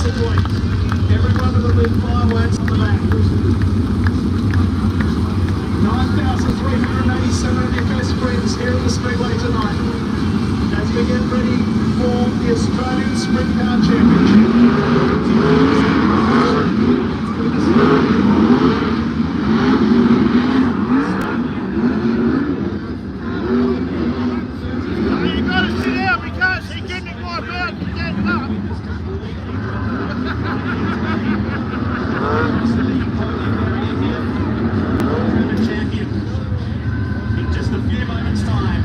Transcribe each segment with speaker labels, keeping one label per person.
Speaker 1: the point. Everyone with a lit fireworks on the back. 9,387 of your best friends here at the Speedway tonight as we get ready for the Australian Sprint Car Championship.
Speaker 2: You got to sit down, we can't see getting more about to stand up.
Speaker 1: In just a few moments' time.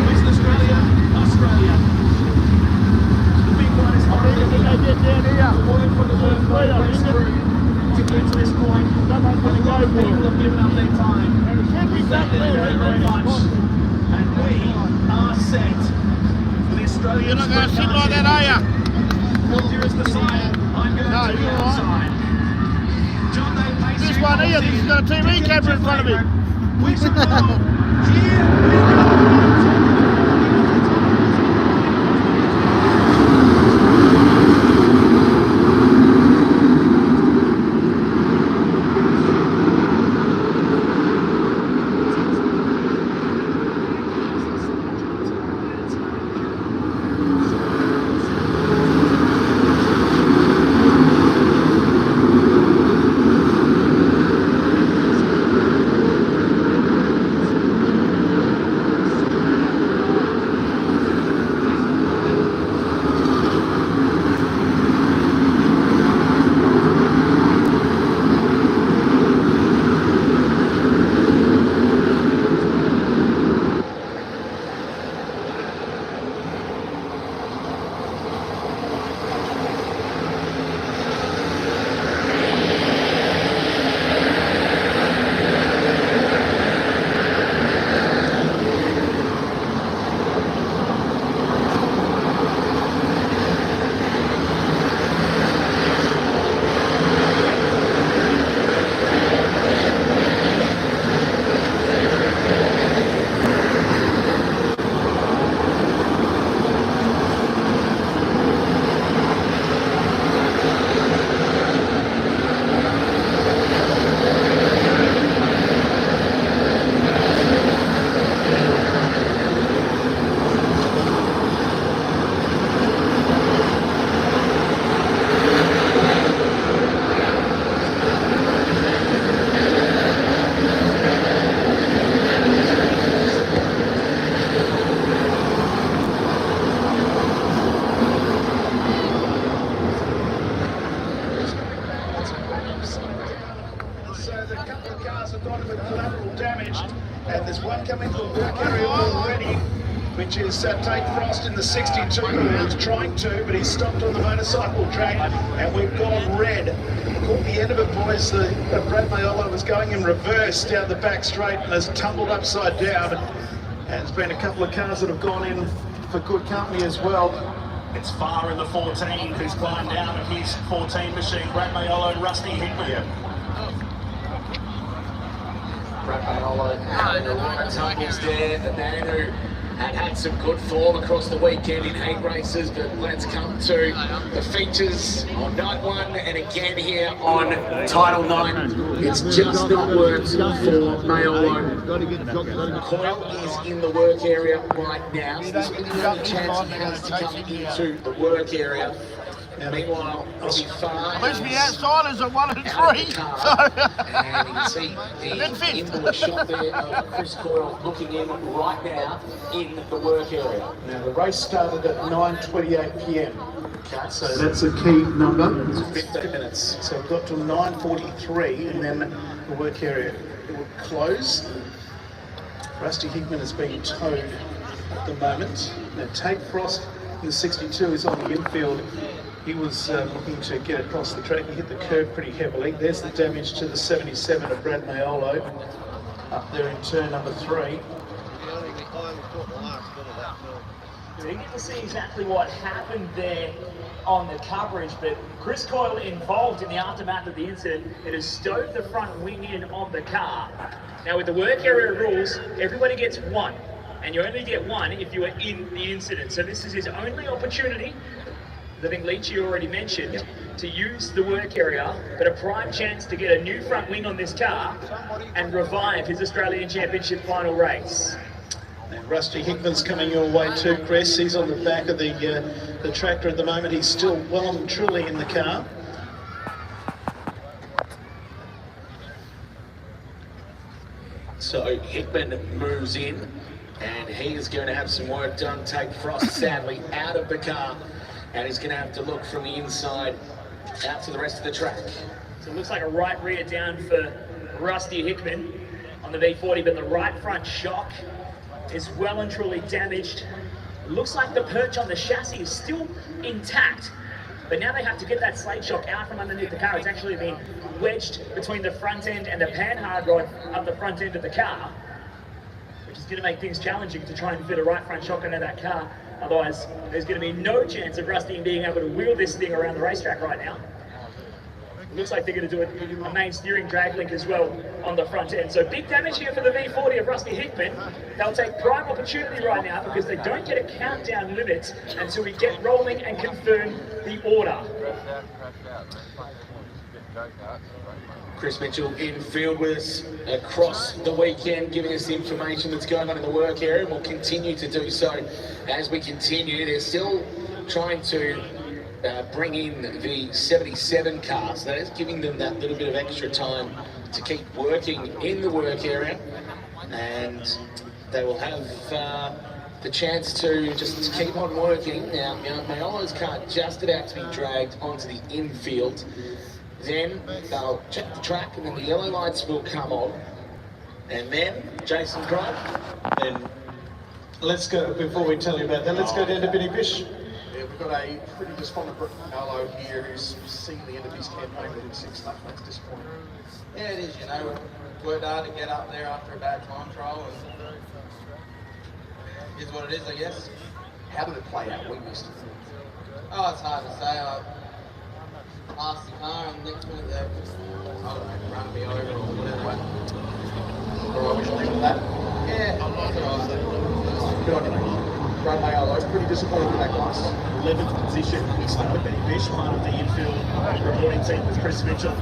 Speaker 1: Western Australia, Australia. The big one is the word for the third race through to get to this point. People have given up their time. We thank them very, very much. And we are set for the Australian.
Speaker 2: You're not going to sit like that, are you?
Speaker 1: Well, dearest Messiah, I'm going to the outside. John, they pace
Speaker 2: This
Speaker 1: you
Speaker 2: one here, this has got a TV camera in front of me.
Speaker 1: We should go. Here we go. And there's one coming to the work area already, which is Tate Frost in the 62, who was trying to, but he's stopped on the motorcycle track, and we've gone red. Caught the end of it, boys. Brad Maiolo was going in reverse down the back straight and has tumbled upside down. And there's been a couple of cars that have gone in for good company as well. It's Far in the 14 who's climbed out of his 14 machine. Brad Maiolo, Rusty Hickman.
Speaker 3: Yeah. Brad Maiolo having a lot of tumbles there. The man who had some good form across the weekend in 8 races, but let's come to the features on night 1 and again here on Title 9. It's just not worked for Maiolo. Coyle is in the work area right now, so this is the only chance he has to come into the work area. Meanwhile, Aussie Far.
Speaker 2: At least the outsiders are 1 and 3.
Speaker 3: And you can see the inboard shot there of Chris Coyle looking in right now in the work area.
Speaker 1: Now the race started at 9:28 p.m.
Speaker 3: Okay, so
Speaker 1: that's a key number.
Speaker 3: it's 15 minutes.
Speaker 1: So we've got till 9:43 and then the work area will close. Rusty Hickman is being towed at the moment. Now Tate Frost in the 62 is on the infield. He was looking to get across the track. He hit the curb pretty heavily. There's the damage to the 77 of Brad Maiolo up there in turn number 3.
Speaker 4: We didn't get to see exactly what happened there on the coverage, but Chris Coyle, involved in the aftermath of the incident, it has stowed the front wing in on the car. Now with the work area rules, everybody gets 1, and you only get 1 if you are in the incident. So this is his only opportunity I think Leachy already mentioned, to use the work area, but a prime chance to get a new front wing on this car and revive his Australian Championship final race.
Speaker 1: And Rusty Hickman's coming your way too, Chris. He's on the back of the tractor at the moment. He's still well and truly in the car.
Speaker 3: So Hickman moves in, and he is going to have some work done. Take Frost sadly out of the car, and he's going to have to look from the inside out to the rest of the track.
Speaker 4: So it looks like a right rear down for Rusty Hickman on the V40, but the right front shock is well and truly damaged. It looks like the perch on the chassis is still intact, but now they have to get that slate shock out from underneath the car. It's actually been wedged between the front end and the panhard rod up the front end of the car, which is going to make things challenging to try and fit a right front shock into that car. Otherwise, there's going to be no chance of Rusty being able to wheel this thing around the racetrack right now. It looks like they're going to do a main steering drag link as well on the front end. So big damage here for the V40 of Rusty Hickman. They'll take prime opportunity right now because they don't get a countdown limit until we get rolling and confirm the order.
Speaker 3: Chris Mitchell in field with us across the weekend, giving us the information that's going on in the work area, and will continue to do so as we continue. They're still trying to bring in the 77 cars. That is giving them that little bit of extra time to keep working in the work area, and they will have the chance to just keep on working. Now, Mayolo's car just about to be dragged onto the infield. Then they'll check the track, and then the yellow lights will come on. And then, Jason Craig.
Speaker 1: Then let's go, before we tell you about that, let's go down to Billy Bish.
Speaker 5: Yeah, we've got a pretty despondent Alo here who's seen the end of his campaign within 6 laps. That's disappointing.
Speaker 6: Yeah, it is, you know. Worked hard to get up there after a bad time trial, and is what it is, I guess.
Speaker 5: How did it play out? We missed it.
Speaker 6: Oh, it's hard to say. I passed the car, and next minute they, I don't know, run me over or whatever.
Speaker 5: All right, we should leave it at that.
Speaker 6: Yeah, that's all right.
Speaker 5: Good on you. Brad Mayolo, pretty disappointed with that class.
Speaker 1: 11th position. We start with Benny Bish, part of the infield reporting team with Chris Mitchell.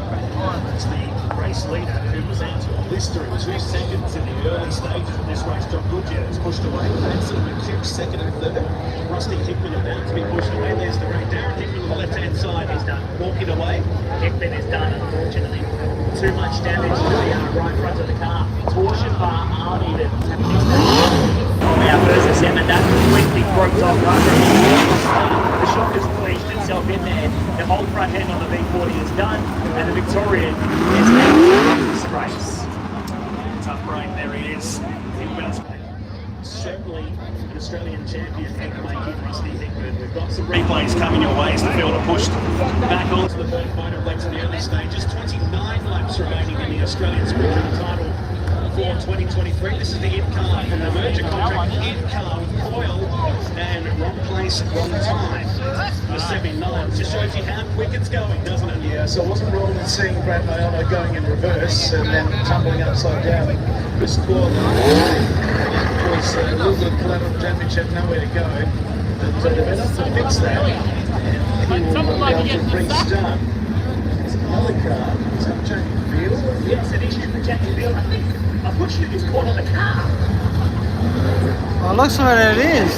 Speaker 1: It's the race leader who was out to a blistering 2 seconds in the early stages of this race. John Goodyear has pushed away. Benson McHugh second and third. Rusty Hickman about to be pushed away. There's the great Darren Hickman on the left-hand side. He's done walking away.
Speaker 4: Hickman has done, unfortunately, too much damage to the right front of the car. Torsion bar Arnie that our first assessment that quickly broke off right from the shock has clenched itself in there. The whole front end on the V40 is done, and the Victorian is out of this race. Tough break, there he is. Certainly an Australian champion heavyweight kid Rusty Hickman. We've got some replays coming your way as the field are pushed back onto the third motor in the early stages. 29 laps remaining in the Australian sprint car title for 2023. This is the in-car from the merger contract. In-car with Coyle and wrong place, wrong time. The 79 just shows you how quick it's going, doesn't it?
Speaker 1: Yeah, so it wasn't wrong in seeing Brad Mayolo going in reverse and then tumbling upside down. Chris Coyle was a little bit of collateral damage, had nowhere to go. But they've enough to fix that. And he will be able to restart. There's another car. Is that Jamie Field?
Speaker 4: Yes, it is the Jamie Field. I think I'm not sure it's caught on the car.
Speaker 7: Well, looks what it is.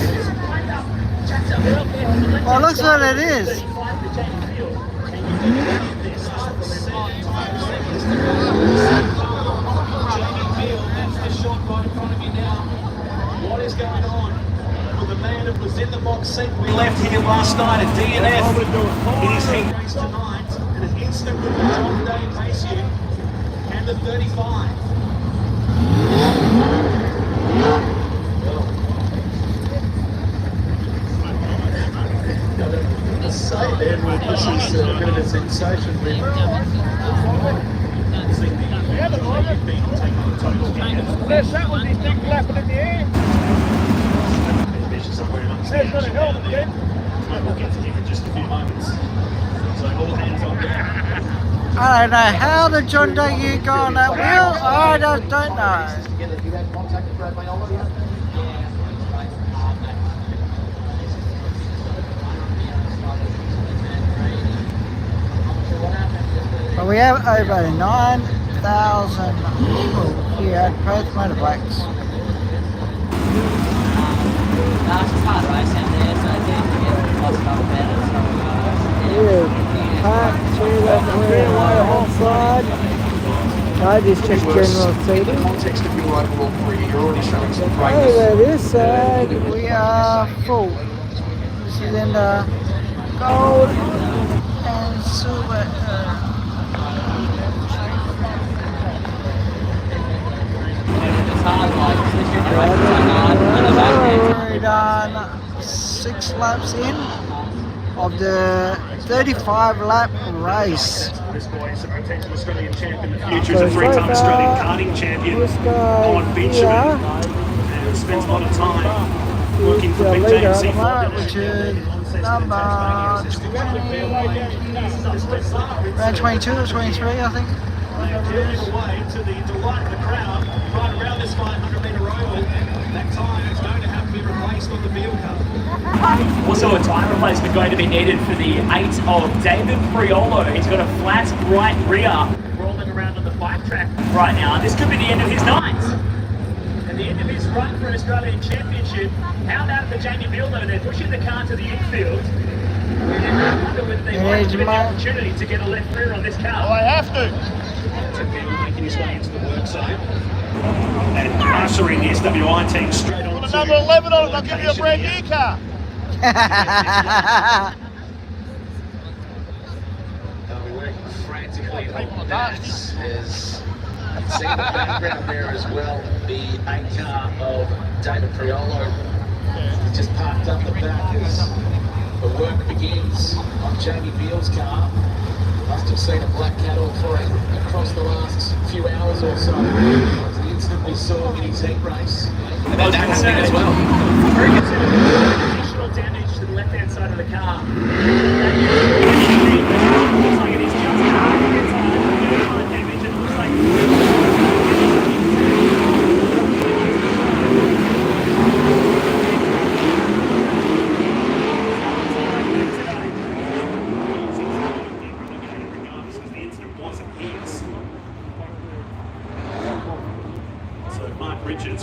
Speaker 7: Well, looks what it is.
Speaker 1: What is going on with the man who was in the box seat we left here last night at DNF in his heat race tonight, and an instant with the John Day pace here and the 35. Say then, this is a bit of a sensation.
Speaker 2: There's that one, this thing flapping in the air. There's going to help again.
Speaker 1: We'll get to him in just a few moments. So all hands on deck.
Speaker 7: I don't know how the John Day got on that wheel. I just don't know.
Speaker 5: Together, you had contact with Brad Mayolo, yeah?
Speaker 7: We have over 9,000 people here at Perth Motorbikes.
Speaker 8: It's just hard racing there, so it's easy to get lost up about it.
Speaker 7: Park to the freeway side. This is just general
Speaker 5: In the
Speaker 7: seating.
Speaker 5: context of your overall career, you're already showing some greatness.
Speaker 7: Over this side, we are full. This is in the gold and silver.
Speaker 8: It's hard, like, especially if you're racing so hard.
Speaker 7: We've done 6 laps in of the 35 lap race.
Speaker 1: This boy is a potential Australian champion in the future. He's a 3-time Australian karting champion on Benjamin, and spends a lot of time working for Big James.
Speaker 7: Which is number 20, around 22 or 23, I think.
Speaker 1: Away to the delight of the crowd, right around this 500-metre oval. That time is going to have to be replaced on the field car.
Speaker 4: Also a tyre replacement going to be needed for the 8 of David Priolo. He's got a flat right rear rolling around on the bike track right now. This could be the end of his night. And the end of his run for an Australian Championship. How about for Jamie Bieldo? They're pushing the car to the infield. And I wonder whether they might give him the opportunity to get a left rear on this car.
Speaker 2: I have to.
Speaker 1: Making his way into the work zone. And ushering the SWI team straight on
Speaker 2: Put
Speaker 1: to
Speaker 2: another 11 on it, I'll give you a brand new car.
Speaker 3: They'll be working frantically on that. As you can see in the background there as well, the 8 car of David Priolo just parked up the back as the work begins on Jamie Beale's car. Must have seen a black cat or three across the last few hours or so. It's the instant we saw in his heat race. And that's happening as well.
Speaker 4: Very considerable additional damage to the left-hand side of the car. Looks like it is just damage. It looks like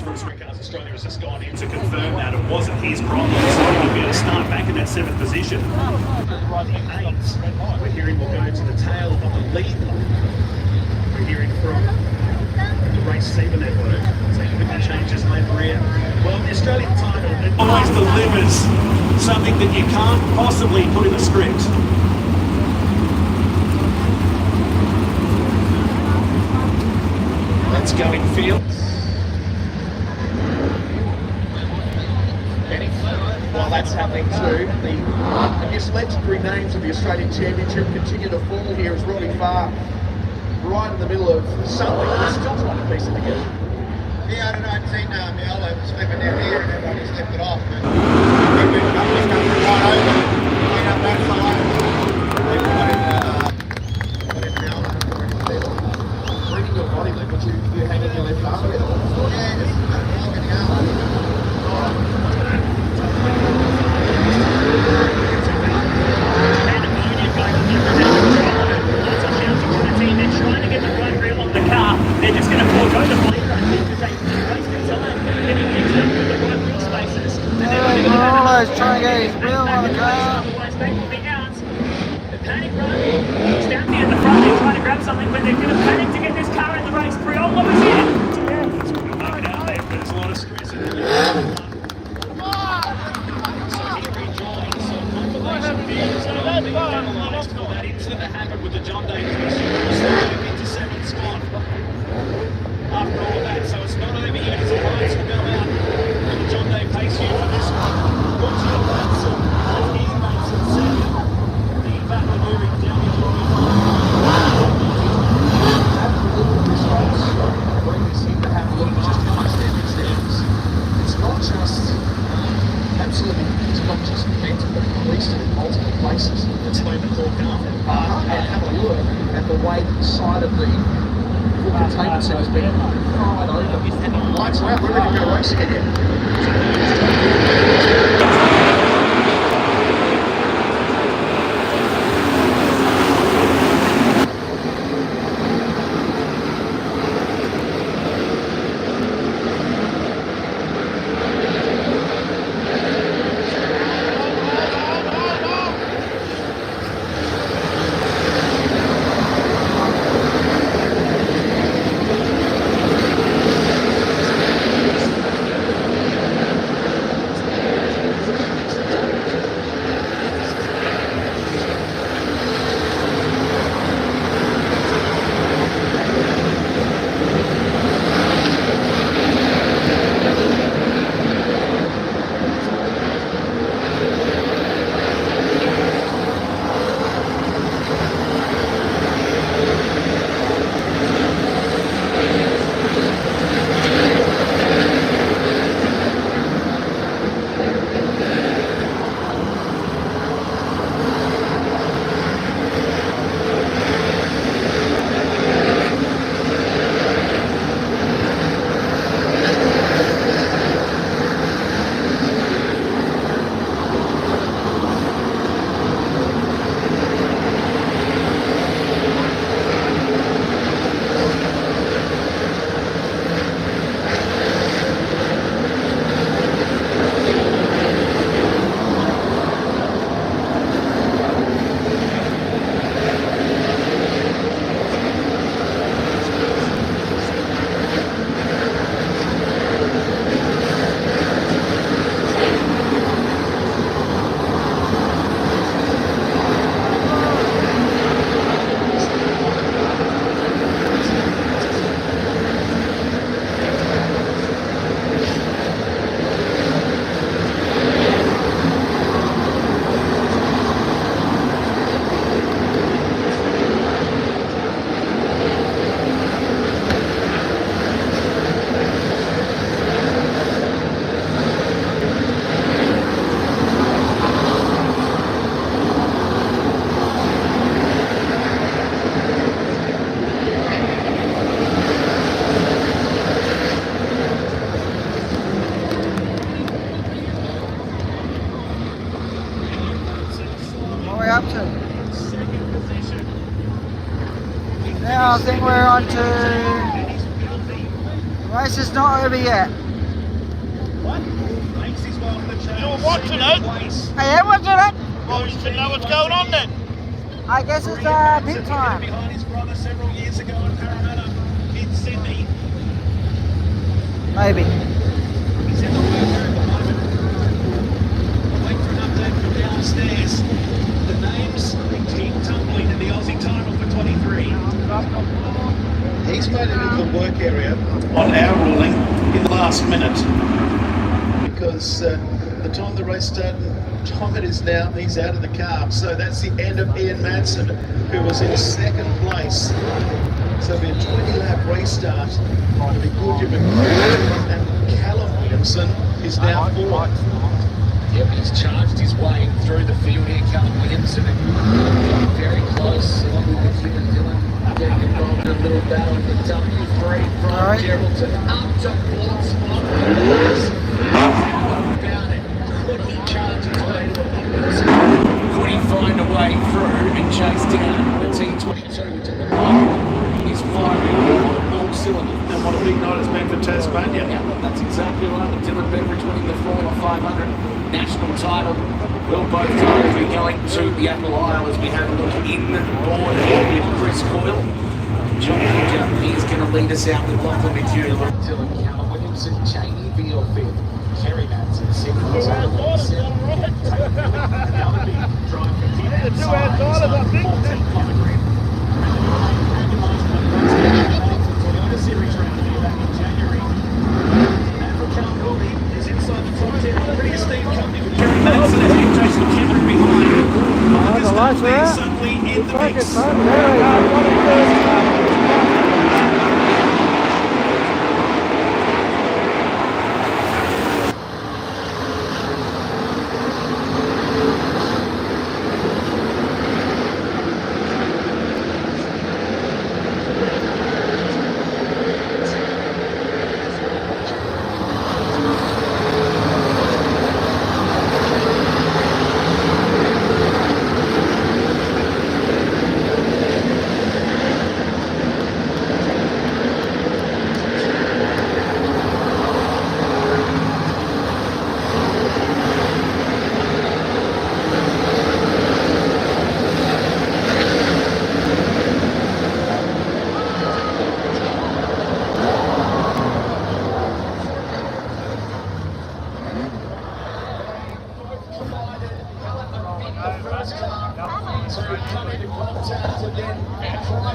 Speaker 1: from Sprintcars Australia has just gone in to confirm that it wasn't his problem, so he'll be able to start back in that 7th position. We're hearing we'll go to the tail of the lead. We're hearing from the Race Saver Network saying we can change his left rear. Well, the Australian title it always delivers something that you can't possibly put in a script. Let's go in field.
Speaker 5: While that's happening too, the I guess legendary names of the Australian Championship continue to fall here as Robbie Farr, right in the middle of something we're still trying to piece it together.
Speaker 2: Yeah, I don't know, I'd seen Mel slipping down here and everybody slipped it off, but they went up this country right over, right up that side. They put it down.
Speaker 5: Bringing your body, like what you hanging your left arm with.
Speaker 2: Yeah, just walking out.
Speaker 4: They're just going to forego the bleed run because they wasted time getting into the right wheel spaces. And then
Speaker 7: Morales trying to get his wheel on the car.
Speaker 4: Otherwise they will be out. The panic run. He's down there at the front. They're trying to grab something, but they're going to panic to get this car in the race. Priolo is here.
Speaker 1: Mark it out there, but there's a lot of stress in it. So he rejoins a compilation videos that are being analysed for that incident that happened with the John Day into 7th spot. After all of that, so it's not over yet as the lights will go out and the John Day pace here for this one. Fortunate laps of teammates in 2nd. The battle moving down the
Speaker 5: This race, when we seem to have a look at just how much damage there is, it's not just absolutely, it's not just mental, but released in multiple places.
Speaker 1: Let's play the core car.
Speaker 5: And have a look at the way the side of the containment centre has been fried over. Lights are out, we're ready to go racing again.
Speaker 7: up to? Now I think we're on to... The race is not over yet.
Speaker 9: You're watching it?
Speaker 7: I am watching it.
Speaker 9: Well, you should know what's going on then.
Speaker 7: I guess it's pit time.
Speaker 1: Behind his brother several years ago in Parramatta in Sydney.
Speaker 7: Maybe.
Speaker 1: He's in the worker at the moment. I'll wait for an update from downstairs. The names keep tumbling in the Aussie title for 23. He's made it into the work area on our ruling in the last minute. Because the time the race started, time it is now, he's out of the car. So that's the end of Ian Madsen, who was in second place. So it'll be a 20-lap restart. It'll be Goodyear McCracken, and Callum Williamson is now fourth.
Speaker 3: Yep, he's charged his way through the field here, Callum Williamson, and very close along with Dylan getting involved in a little battle in the W3 from Geraldton up to Portsmouth. About it. Could he charge his way to a Williamson? Could he find a way through and chase down the T22 which at the moment is firing on all cylinders?
Speaker 1: And what a big night it's been for Tasmania.
Speaker 3: Yeah, that's exactly right. Dylan Beveridge winning the Formula 500 national title. Will both times be going to the Apple Isle as we have a look in board here with Chris Coyle. John Woodger is going to lead us out with Lachlan McHugh. Dylan, Callum Williamson, Jamie Beale fifth, Kerry Madsen sixth. Another big drive from him outside. 14 kilometre. Toyota Series round here back in January. And for Cal Cooley is inside the top 10. Pretty esteemed company with Kerry Madsen and Jason Cameron behind.
Speaker 7: The lights are out.
Speaker 1: Suddenly in the mix.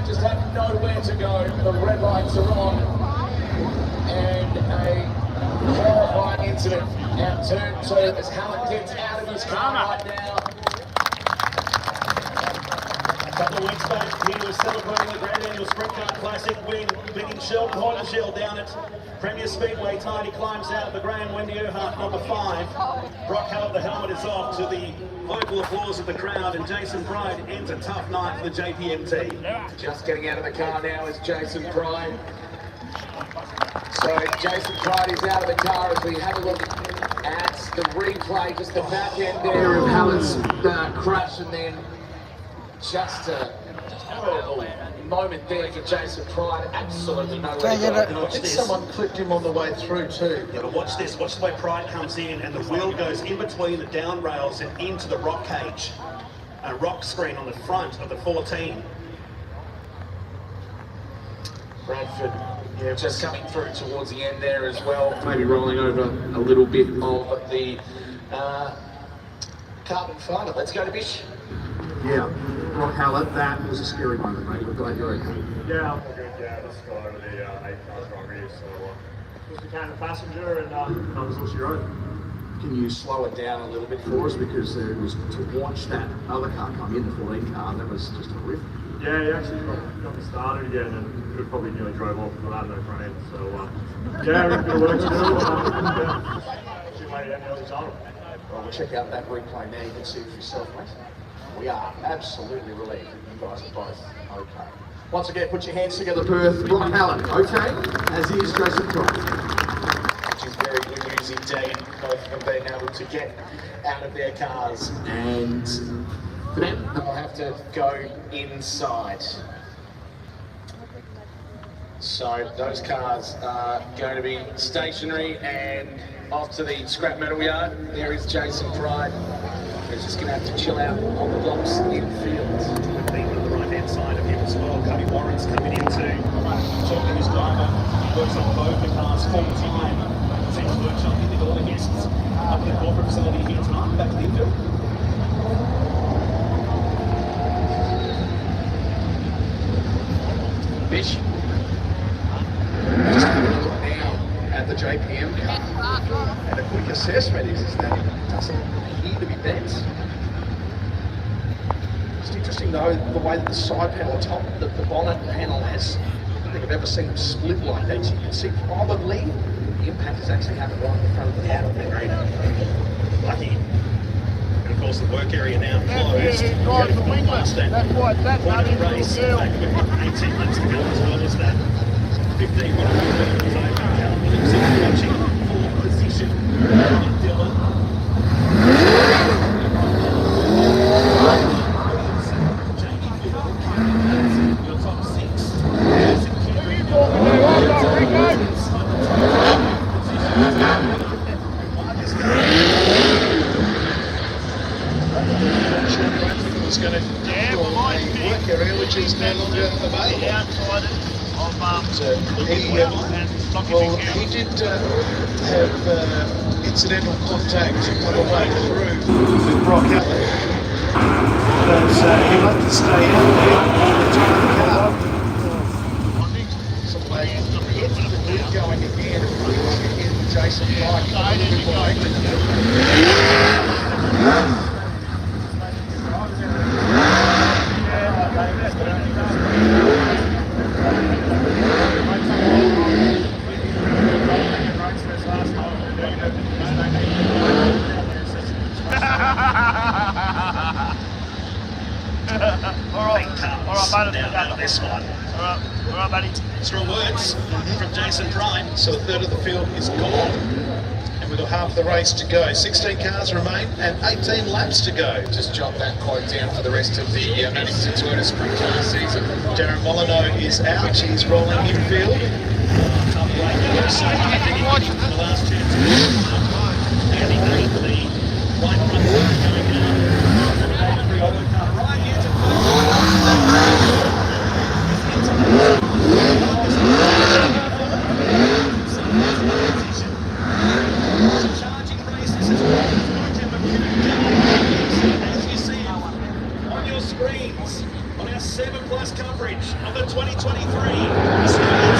Speaker 3: Just have nowhere to go. The red lights are on. And a horrifying incident out turn 2 as Hallett gets out of his car right now.
Speaker 1: A couple of weeks back, he was celebrating the Grand Annual Sprint Car Classic win, beating Sheldon Hoyteshell down at Premier Speedway. Tonight he climbs out of the Grand Wendy Earhart, number 5. Brock Hallett, the helmet is off to the vocal applause of the crowd, and Jason Pride ends a tough night for the JPMT.
Speaker 3: Just getting out of the car now is Jason Pride. So Jason Pride is out of the car as we have a look at the replay, just the back end there of Hallett's crash, and then just a horrible moment there for Jason Pride. Absolutely nowhere to go.
Speaker 1: I think someone clipped him on the way through too. Yeah, but watch this. Watch the way Pride comes in and the wheel goes in between the down rails and into the rock cage. A rock screen on the front of the 14.
Speaker 3: Bradford, yeah, just coming through towards the end there as well. Maybe rolling over a little bit of the carbon fibre. Let's go to Bish.
Speaker 5: Yeah, Brock Hallett, that was a scary moment, mate. We're glad you're okay.
Speaker 10: Yeah, I'm good. Yeah, just got over the 8 cars Grand Prix, so just became a passenger and I was all she wrote.
Speaker 5: Can you slow it down a little bit for us, because there was, to watch that other car come in, the 14 car, that was just horrific.
Speaker 10: Yeah, he actually got me started again and could have probably nearly drove off, but I had no front end, so yeah, we've got work to do. She made it out nearly title.
Speaker 5: Well, we'll check out that replay now, you can see it for yourself, mate. We are absolutely relieved that you guys are both okay. Once again, put your hands together, Perth. Brock Hallett, okay, as is Jason Pride.
Speaker 3: Which is very good news indeed, both of them being able to get out of their cars. And for them, and they'll have to go inside. So those cars are going to be stationary and off to the scrap metal yard. There is Jason Pride, who's just going to have to chill out on the blocks infield.
Speaker 1: People on the right-hand side of him as well. Cody Warren's coming in to talk to his driver. He works on both the cars full time. Seems workshopping with all the guests up at the corporate facility here tonight. Back to the infield.
Speaker 3: Bish.
Speaker 2: Just having a look now at the JPM car, and a quick assessment is that it doesn't appear to be bent. It's interesting though, the way that the side panel on top, the bonnet panel has, I don't think I've ever seen them split like that. So you can see probably the impact has actually happened right in the front of the bonnet.
Speaker 1: Great. Lucky. And of course the work area now closed.
Speaker 9: Drive the wingless. That's why that
Speaker 1: Point
Speaker 9: money
Speaker 1: of the race.
Speaker 9: is still.
Speaker 1: Back with 18 laps to go as well as that. 15 1 Williams watching for position. Dylan. Your top six.
Speaker 2: Was going to work area which is no longer available. He did have incidental contact on the way through with Brock Allen.
Speaker 1: But he'll have to stay out there all the time.
Speaker 2: So they hit the grid going again in Jason Pike.
Speaker 1: This one. All right, buddy. Strong words from Jason Prime.
Speaker 2: So a third of the field is gone, and we've got half the race to go. 16 cars remain and 18 laps to go.
Speaker 3: Just jot that quote down for the rest of the Manchester Toyota sprint car season.
Speaker 2: Darren Molyneux is out, he's rolling infield.
Speaker 1: The last chance. And he made the white front going right here to charging race. This is as you see on your screens on our 7+ coverage of the 2023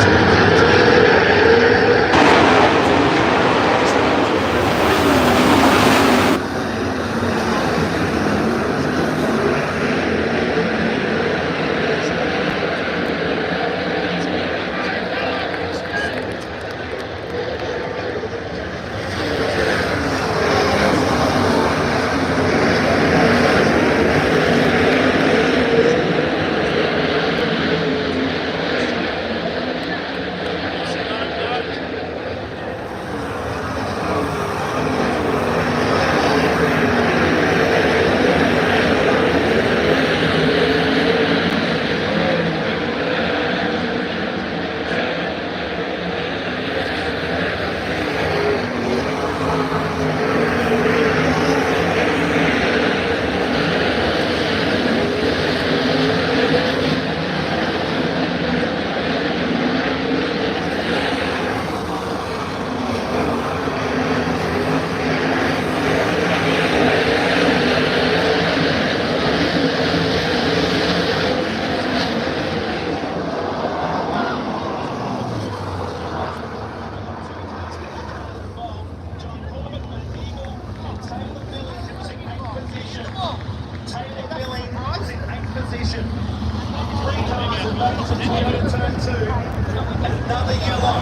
Speaker 2: Another yellow.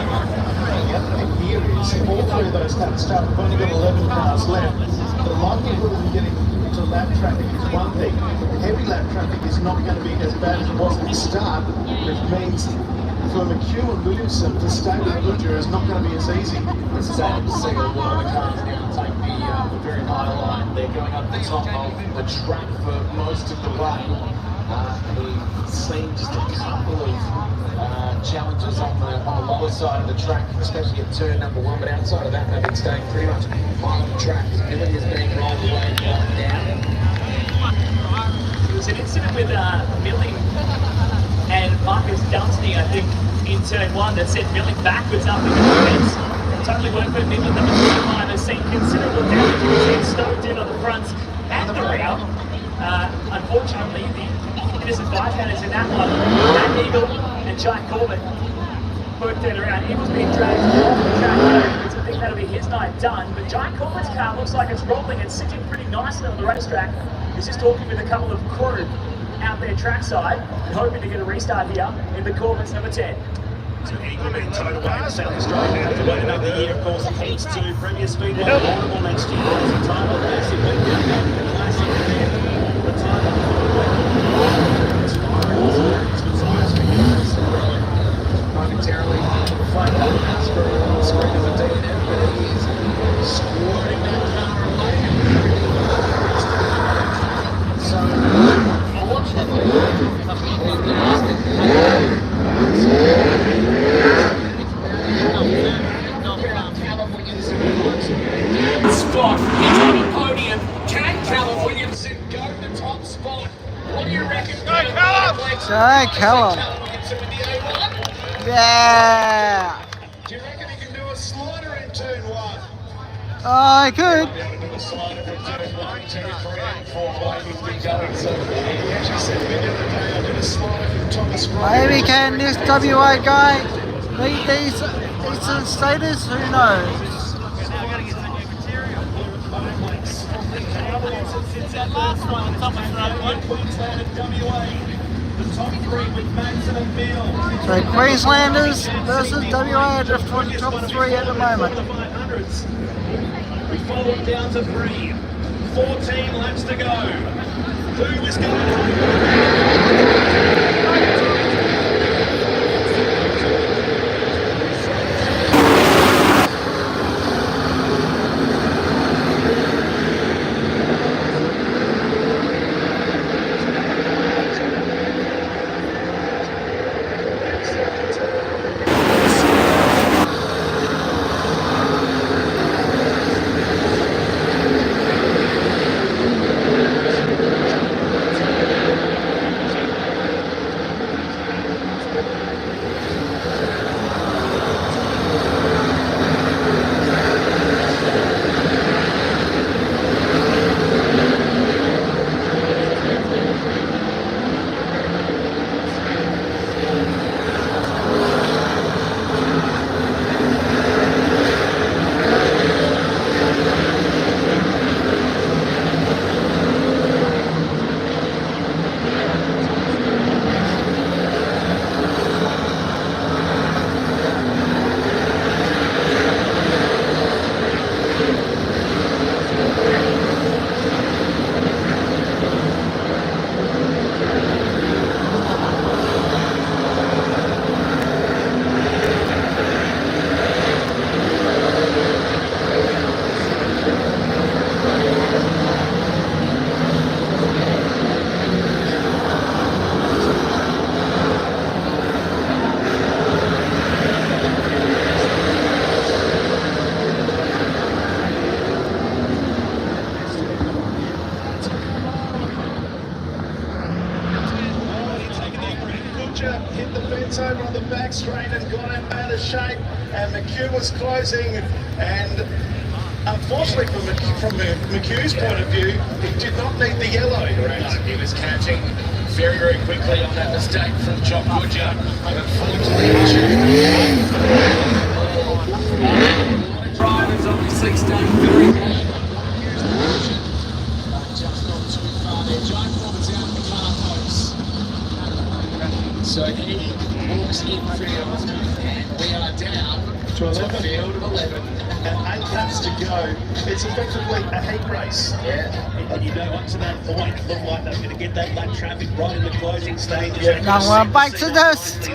Speaker 2: And here is all three of those cars start. We've only got 11 cars left. The likelihood of them getting into lap traffic is one thing. Heavy lap traffic is not going to be as bad as it was at the start, which means for McHugh and Williamson to stay with Goodyear is not going to be as easy.
Speaker 3: It's sad to see a lot of the cars now take the the very high line. They're going up the top of the track for most of the way. We've seen just a couple of challenges on the lower side of the track, especially at turn number 1, but outside of that, they've been staying pretty much high on the track. Visibility has been rolled away and going down.
Speaker 4: There was an incident with Milling and Marcus Dunsney, I think, in turn 1 that sent Milling backwards up into the fence. Totally worked for Midland number 25 has seen considerable damage. You can see it stoked in on the fronts and the rear. Unfortunately, the innocent bystanders in that one, Matt Eagle and Jai Corbett, worked that around. Eagle's being dragged off the track there. I think that'll be his night done. But Jai Corbett's car looks like it's rolling and sitting pretty nicely on the racetrack. He's just talking with a couple of crew out there trackside and hoping to get a restart here in the Corbett's number 10.
Speaker 1: So Eagle being towed away to South Australia now to wait another year, of course, heads to Premier Speedway Audible next year. It's a title, massive weekend, classic event. The title
Speaker 3: momentarily flagged up as for on the screen of the DNF, but he is squirting that car away. So, spot, he's on the podium. Can Callum Williamson go to the top spot? What do you reckon? Go Callum!
Speaker 7: Go Callum! Yeah!
Speaker 1: Do you reckon he can do a slider in turn 1?
Speaker 7: I could.
Speaker 1: Be able to do a slider from turn 1, 2, 3, and 4, 5, he's been going. So he actually said to me the other day, I did a slider from Thomas Rowe.
Speaker 7: Maybe can this WA guy beat these Eastern Staters? Who knows? So Queenslanders versus WA are the top 3 at the moment.
Speaker 1: We follow it down to 3. 14 laps to go. Who is going to... Hit the fence over on the back straight and got him out of shape, and McHugh was closing, and unfortunately from McHugh's point of view, he did not need the yellow.
Speaker 3: No, he was catching very, very quickly on that mistake from John Goodyer. Drivers obviously staying very good. Just not too far there. John Corbett's out of the car, folks. So he walks in field, and we are down to a field of 11.
Speaker 1: And 8 laps to go. It's effectively a heat race.
Speaker 3: Yeah.
Speaker 1: And you know, up to that point, it looked like they were going to get that lap traffic right in the closing stages.
Speaker 7: I don't want back to dust.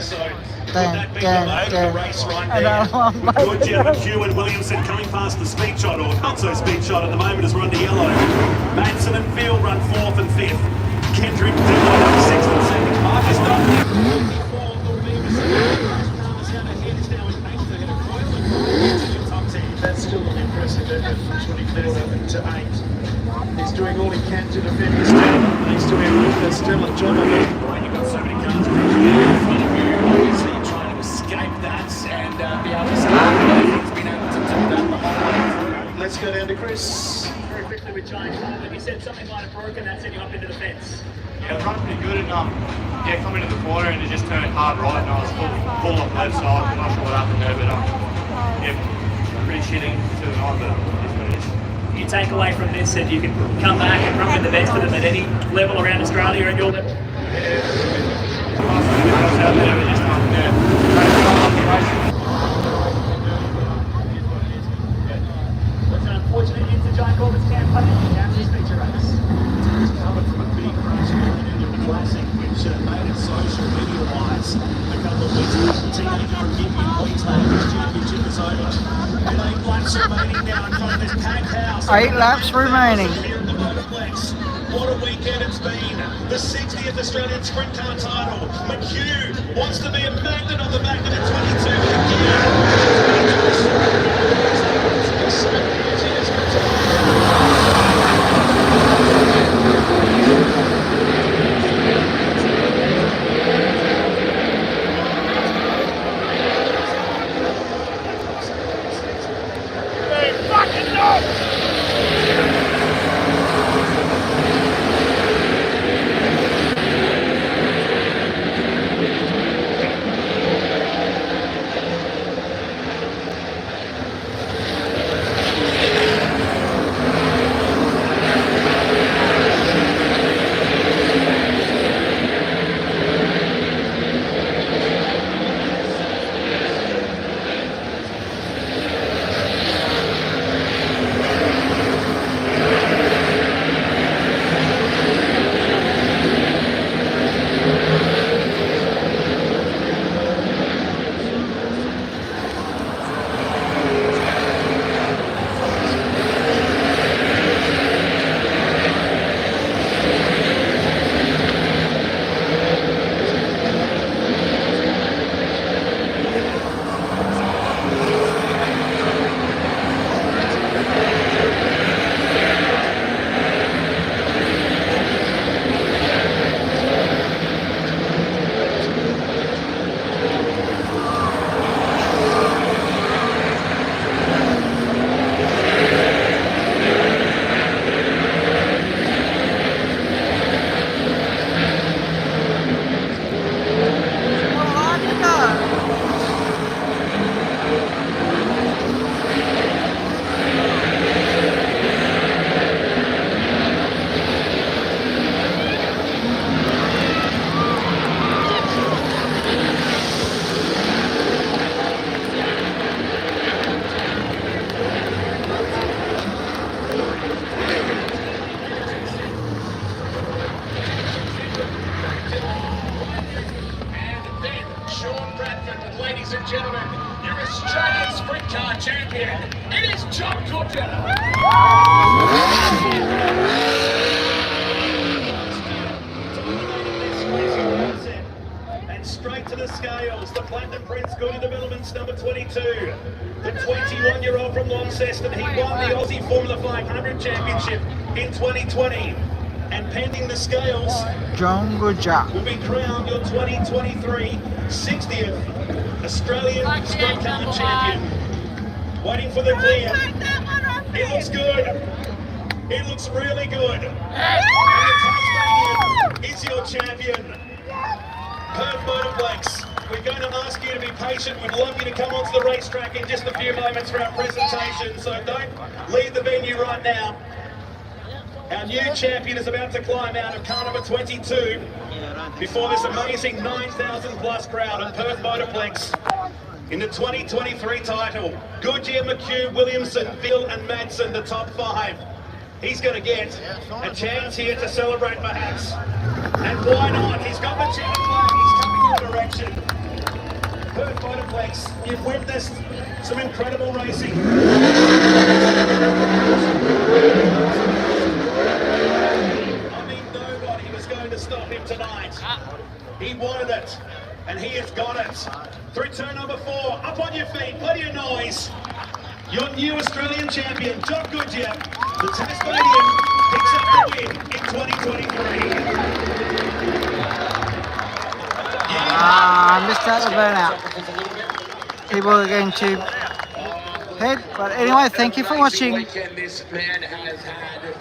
Speaker 1: That be the mode of the race right there.
Speaker 10: Good Gemma Q and Williamson coming past the speed shot, or not so speed shot at the moment, has run to yellow. Madsen and Field run 4th and 5th. Kendrick Dillon up 6th and 7th. Marcus Dunn.
Speaker 1: That's still an impressive effort from 24 to 8. He's doing all he can to defend his team. He's doing still a job of it.
Speaker 4: Right, you've got so many cars in front of you. Obviously, you're trying to escape that and be able to start. He's been able to do that the whole way through.
Speaker 1: Let's go down to Chris.
Speaker 4: Very quickly with Giant Coleman, you said something might have broken, that sent you up into the fence.
Speaker 10: Yeah, I was running pretty good and come into the corner and it just turned hard right and I was full off left side. I'm not sure what happened there, but pretty shitty to the night, but it's what it is.
Speaker 4: You take away from this that you can come back and run with the best of them at any level around Australia and your level.
Speaker 10: Out there, but just
Speaker 4: What's an unfortunate end to Giant Coleman's campaign? How do you speak to race?
Speaker 1: Covered from a big crash in the classic, which made it social media-wise a couple of weeks ago. The teenager from Gippy, Queensland, his championship is over. And 8 laps remaining now in front of this packed house.
Speaker 7: 8 laps remaining.
Speaker 1: Here at the Motorplex. What a weekend it's been. The 60th Australian Sprint Car title. McHugh wants to be a magnet on the back of the 22.
Speaker 9: Hey, fucking no!
Speaker 3: ladies and gentlemen, your Australian Sprint Car Champion, it is John Goodger.
Speaker 1: And straight to the scales, the Platinum Prince Scooter Developments number 22. The 21-year-old from Launceston, he won the Aussie Formula 500 Championship in 2020. And pending the scales,
Speaker 7: John Goodger
Speaker 1: will be crowned your 2023 60th Australian Sprint Car Champion. Waiting for the clear. It looks good. It looks really good. And the Tasmanian is your champion. Perth Motorplex. We're going to ask you to be patient. We'd love you to come onto the racetrack in just a few moments for our presentation. So don't leave the venue right now. Our new champion is about to climb out of car number 22 before this amazing 9,000 plus crowd at Perth Motorplex.
Speaker 10: In the 2023 title, Goodyear, McHugh, Williamson, Bill and Madsen, the top 5. He's going to get a chance here to celebrate perhaps. And why not? He's got the chance flag. He's coming your direction. Perth Motorplex, you've witnessed some incredible racing. I mean, nobody was going to stop him tonight. He wanted it, and he has got it. Through turn number 4, up on your feet, plenty of noise. Your new Australian champion, John Goodyear, the Tasmanian, picks up the win in 2023.
Speaker 7: I missed out the burnout. People are going to head, but anyway, thank you for watching.
Speaker 3: Weekend this man has had.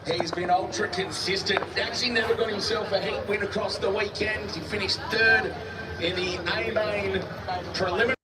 Speaker 3: He's been ultra consistent. Actually never got himself a heat win across the weekend. He finished 3rd in the A-Main preliminary.